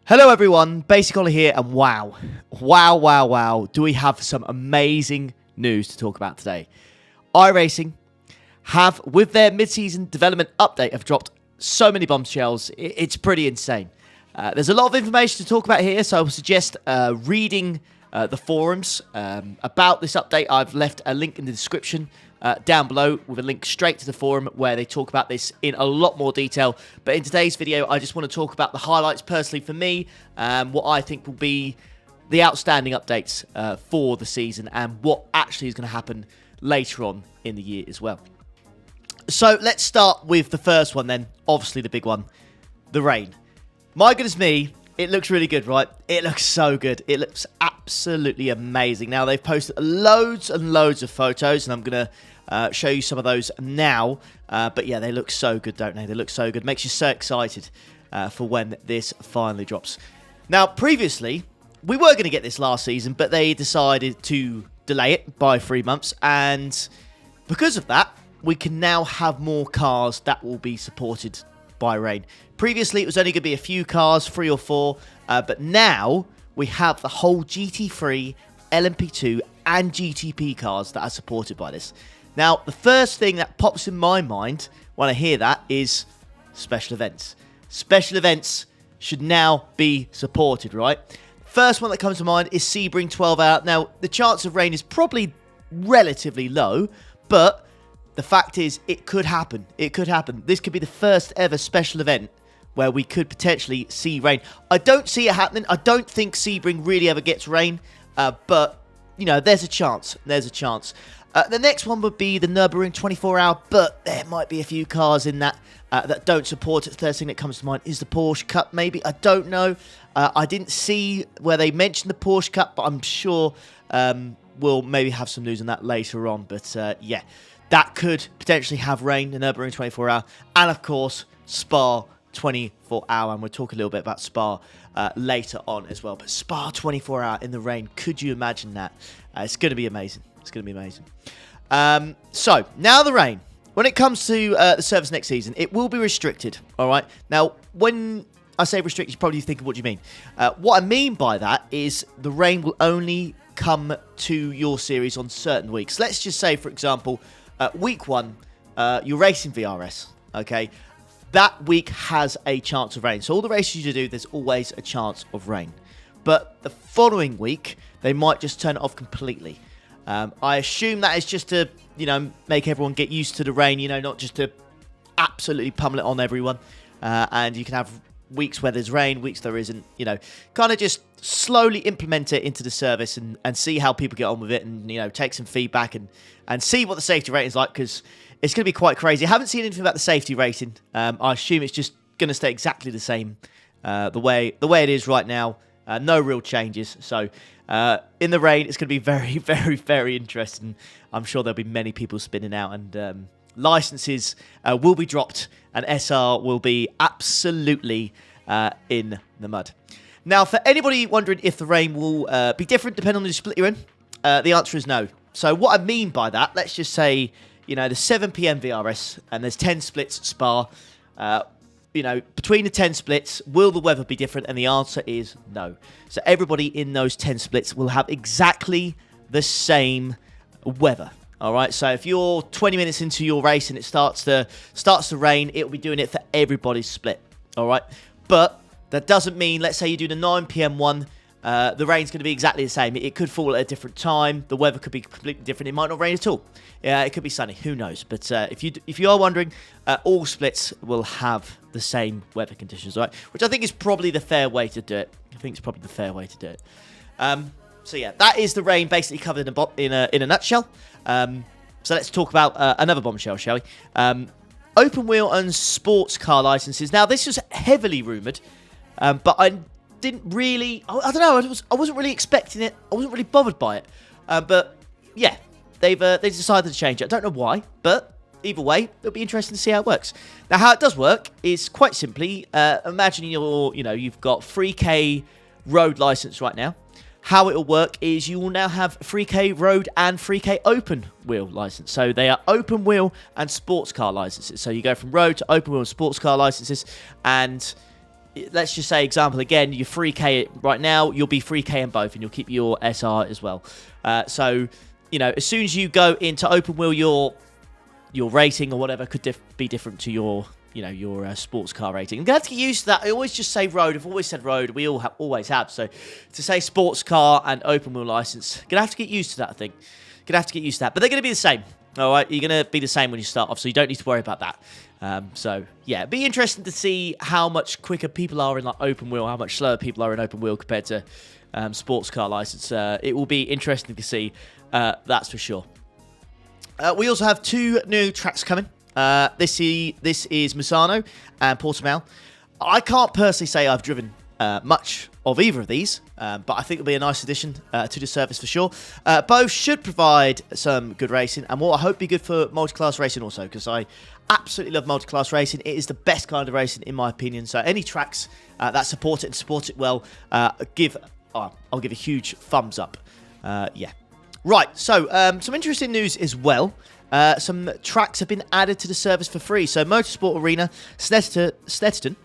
Hello everyone, Basic Ollie here, and wow, do we have some amazing news to talk about today. iRacing have, with their mid-season development update, have dropped so many bombshells, it's pretty insane. There's a lot of information to talk about here, so I would suggest reading the forums about this update. I've left a link in the description down below with a link straight to the forum where they talk about this in a lot more detail. But in today's video, I just want to talk about the highlights personally for me, what I think will be the outstanding updates for the season and what actually is going to happen later on in the year as well. So let's start with the first one then, obviously the big one, the rain. My goodness me, it looks really good, right? It looks so good. It looks absolutely amazing. Now, they've posted loads and loads of photos, and I'm going to show you some of those now. But yeah, they look so good, don't they? They look so good. Makes you so excited for when this finally drops. Now, previously, we were going to get this last season, but they decided to delay it by 3 months. And because of that, we can now have more cars that will be supported by rain. Previously, it was only going to be a few cars, 3 or 4. But now, we have the whole GT3, LMP2, and GTP cars that are supported by this. Now, the first thing that pops in my mind when I hear that is special events. Special events should now be supported, right? First one that comes to mind is Sebring 12 Hour. Now, the chance of rain is probably relatively low, but the fact is it could happen. It could happen. This could be the first ever special event where we could potentially see rain. I don't see it happening. I don't think Sebring really ever gets rain, but, you know, there's a chance. There's a chance. The next one would be the Nürburgring 24 Hour, but there might be a few cars in that that don't support it. Third thing that comes to mind is the Porsche Cup, maybe. I don't know. I didn't see where they mentioned the Porsche Cup, but I'm sure we'll maybe have some news on that later on. But yeah, that could potentially have rain, the Nürburgring 24 Hour, and of course, Spa 24 Hour, and we'll talk a little bit about Spa later on as well. But Spa 24 Hour in the rain, could you imagine that? It's going to be amazing. It's going to be amazing. So, now the rain. When it comes to the service next season, it will be restricted, all right? Now, when I say restricted, you're probably thinking, what do you mean? What I mean by that is the rain will only come to your series on certain weeks. Let's just say, for example, week 1, you're racing VRS, okay? That week has a chance of rain. So all the races you do, there's always a chance of rain. But the following week, they might just turn it off completely. I assume that is just to, you know, make everyone get used to the rain, you know, not just to absolutely pummel it on everyone. And you can have weeks where there's rain, weeks there isn't, you know, kind of just slowly implement it into the service and see how people get on with it and, you know, take some feedback and see what the safety rating is like, because it's going to be quite crazy. I haven't seen anything about the safety rating. I assume it's just going to stay exactly the same the way it is right now. No real changes. So in the rain, it's going to be very, very, very interesting. I'm sure there'll be many people spinning out, and licenses will be dropped, and SR will be absolutely in the mud. Now, for anybody wondering if the rain will be different depending on the split you're in, the answer is no. So what I mean by that, let's just say, you know, the 7 PM VRS, and there's 10 splits at Spa. You know, between the 10 splits, will the weather be different? And the answer is no. So everybody in those 10 splits will have exactly the same weather. All right. So if you're 20 minutes into your race and it starts to rain, it will be doing it for everybody's split. All right. But that doesn't mean, let's say you do the 9 PM one, the rain's going to be exactly the same. It could fall at a different time. The weather could be completely different. It might not rain at all. Yeah, it could be sunny. Who knows? But if you are wondering, all splits will have the same weather conditions, right? Which I think is probably the fair way to do it. I think it's probably the fair way to do it. So yeah, that is the rain basically covered in a nutshell. So let's talk about another bombshell, shall we? Open wheel and sports car licenses. Now, this was heavily rumoured, but I didn't really, I don't know, I wasn't really expecting it. I wasn't really bothered by it. But yeah, they decided to change it. I don't know why, but either way, it'll be interesting to see how it works. Now, how it does work is quite simply, imagine you've got 3K road license right now. How it will work is you will now have 3K road and 3K open wheel license. So they are open wheel and sports car licenses. So you go from road to open wheel and sports car licenses, and let's just say, example again, you're 3K right now, you'll be 3K in both, and you'll keep your SR as well. So, you know, as soon as you go into open wheel, your rating or whatever could be different to your, you know, your sports car rating. I'm going to have to get used to that. I always just say road. I've always said road. We always have. So to say sports car and open wheel license, going to have to get used to that, I think. Going to have to get used to that. But they're going to be the same. All right, you're going to be the same when you start off, so you don't need to worry about that. So, yeah, it'd be interesting to see how much quicker people are in like open wheel, how much slower people are in open wheel compared to sports car license. It will be interesting to see, that's for sure. We also have 2 new tracks coming. This is Misano and Portimao. I can't personally say I've driven much of either of these, but I think it'll be a nice addition to the service for sure. Both should provide some good racing, and what I hope be good for multi-class racing also, because I absolutely love multi-class racing. It is the best kind of racing in my opinion. So any tracks that support it and support it well, I'll give a huge thumbs up. Yeah. Right, so some interesting news as well. Some tracks have been added to the service for free. So Motorsport Arena, Snetterton,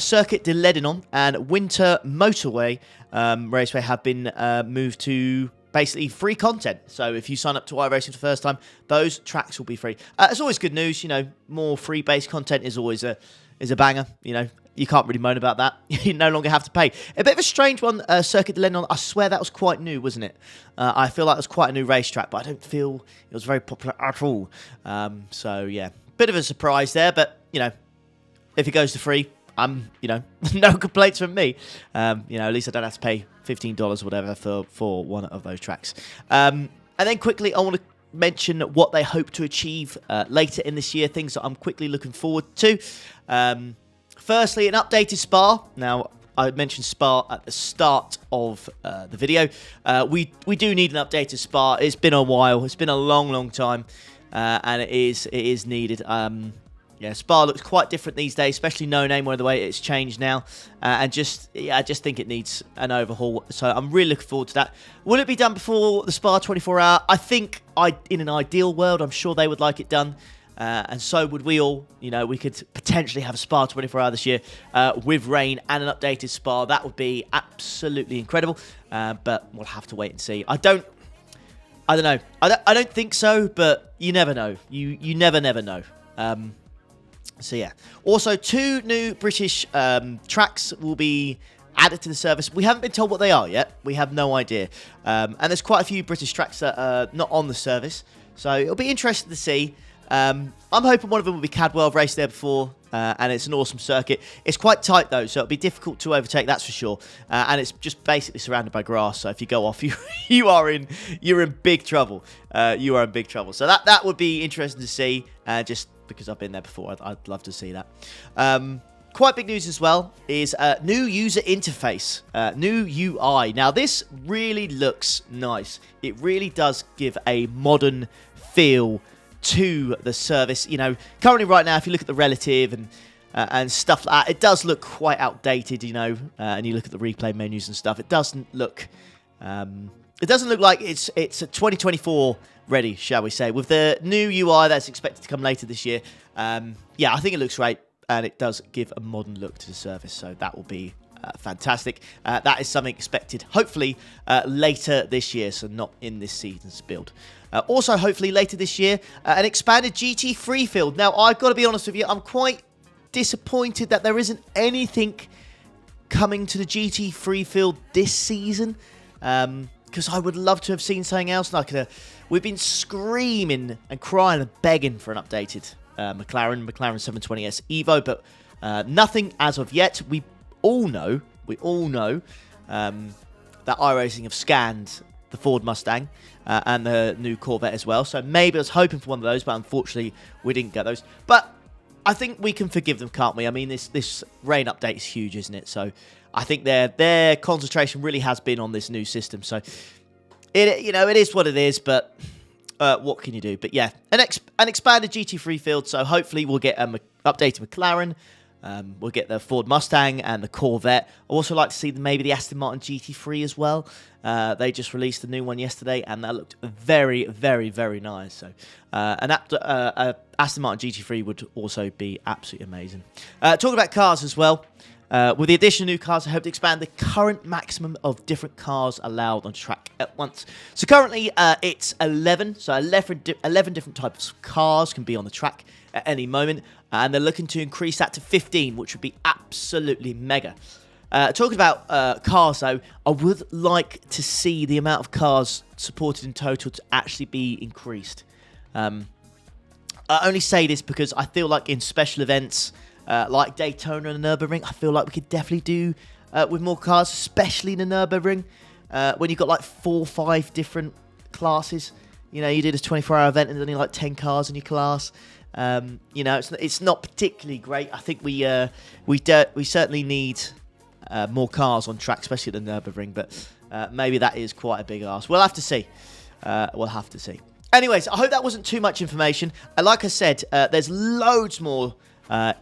Circuit de Lebanon, and Winter Motorway Raceway have been moved to basically free content. So if you sign up to iRacing for the first time, those tracks will be free. It's always good news. You know, more free-based content is always a banger. You know, you can't really moan about that. You no longer have to pay. A bit of a strange one, Circuit de Lebanon. I swear that was quite new, wasn't it? I feel like it was quite a new racetrack, but I don't feel it was very popular at all. So, yeah, bit of a surprise there. But, you know, if it goes to free, you know, no complaints from me. You know, at least I don't have to pay $15 or whatever for one of those tracks. And then quickly, I want to mention what they hope to achieve later in this year, things that I'm quickly looking forward to. Firstly, an updated Spa. Now, I mentioned Spa at the start of the video. We do need an updated Spa. It's been a while. It's been a long time, and it is needed. Yeah, Spa looks quite different these days, especially No Name, where the way it's changed now, and I just think it needs an overhaul. So I'm really looking forward to that. Will it be done before the Spa 24-hour? I think in an ideal world, I'm sure they would like it done. And so would we all. You know, we could potentially have a Spa 24-hour this year with rain and an updated Spa. That would be absolutely incredible. But we'll have to wait and see. I don't know. I don't think so, but you never know. You never know. So yeah. Also, 2 new British tracks will be added to the service. We haven't been told what they are yet. We have no idea. And there's quite a few British tracks that are not on the service. So it'll be interesting to see. I'm hoping one of them will be Cadwell. I've raced there before, and it's an awesome circuit. It's quite tight though, so it'll be difficult to overtake, that's for sure. And it's just basically surrounded by grass, so if you go off, you're in big trouble. You are in big trouble. So that would be interesting to see, just because I've been there before. I'd love to see that. Quite big news as well is new user interface, new UI. Now this really looks nice. It really does give a modern feel to the service. You know, currently right now, if you look at the relative and stuff like that, it does look quite outdated, you know, and you look at the replay menus and stuff, it doesn't look like it's a 2024 ready, shall we say. With the new UI that's expected to come later this year, yeah, I think it looks great, and it does give a modern look to the service, so that will be fantastic. That is something expected, hopefully, later this year, so not in this season's build. Also, hopefully, later this year, an expanded GT free field. Now, I've got to be honest with you, I'm quite disappointed that there isn't anything coming to the GT free field this season, because I would love to have seen something else. Like we've been screaming and crying and begging for an updated McLaren 720S Evo, but nothing as of yet. We all know that iRacing have scanned the Ford Mustang and the new Corvette as well. So maybe I was hoping for one of those, but unfortunately we didn't get those. But I think we can forgive them, can't we? I mean, this rain update is huge, isn't it? So I think their concentration really has been on this new system. So it is what it is, but what can you do? But yeah, an expanded GT3 field. So hopefully we'll get an updated McLaren. We'll get the Ford Mustang and the Corvette. I also like to see maybe the Aston Martin GT3 as well. They just released a new one yesterday, and that looked very, very, very nice. So an Aston Martin GT3 would also be absolutely amazing. Talking about cars as well, With the addition of new cars, I hope to expand the current maximum of different cars allowed on track at once. So currently, it's 11. So 11 different types of cars can be on the track at any moment. And they're looking to increase that to 15, which would be absolutely mega. Talking about cars, though, I would like to see the amount of cars supported in total to actually be increased. I only say this because I feel like in special events, like Daytona and the Nürburgring, I feel like we could definitely do with more cars, especially in the Nürburgring, when you've got like 4 or 5 different classes. You know, you do this 24-hour event and there's only like 10 cars in your class. You know, it's not particularly great. I think we certainly need more cars on track, especially at the Nürburgring, but maybe that is quite a big ask. We'll have to see. We'll have to see. Anyways, I hope that wasn't too much information. Like I said, there's loads more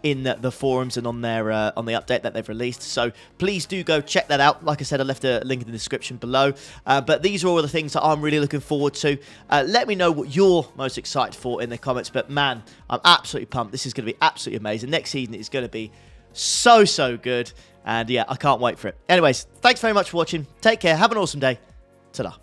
in the forums and on their on the update that they've released. So please do go check that out. Like I said, I left a link in the description below. But these are all the things that I'm really looking forward to. Let me know what you're most excited for in the comments. But man, I'm absolutely pumped. This is going to be absolutely amazing. Next season is going to be so good. And yeah, I can't wait for it. Anyways, thanks very much for watching. Take care. Have an awesome day. Ta-da.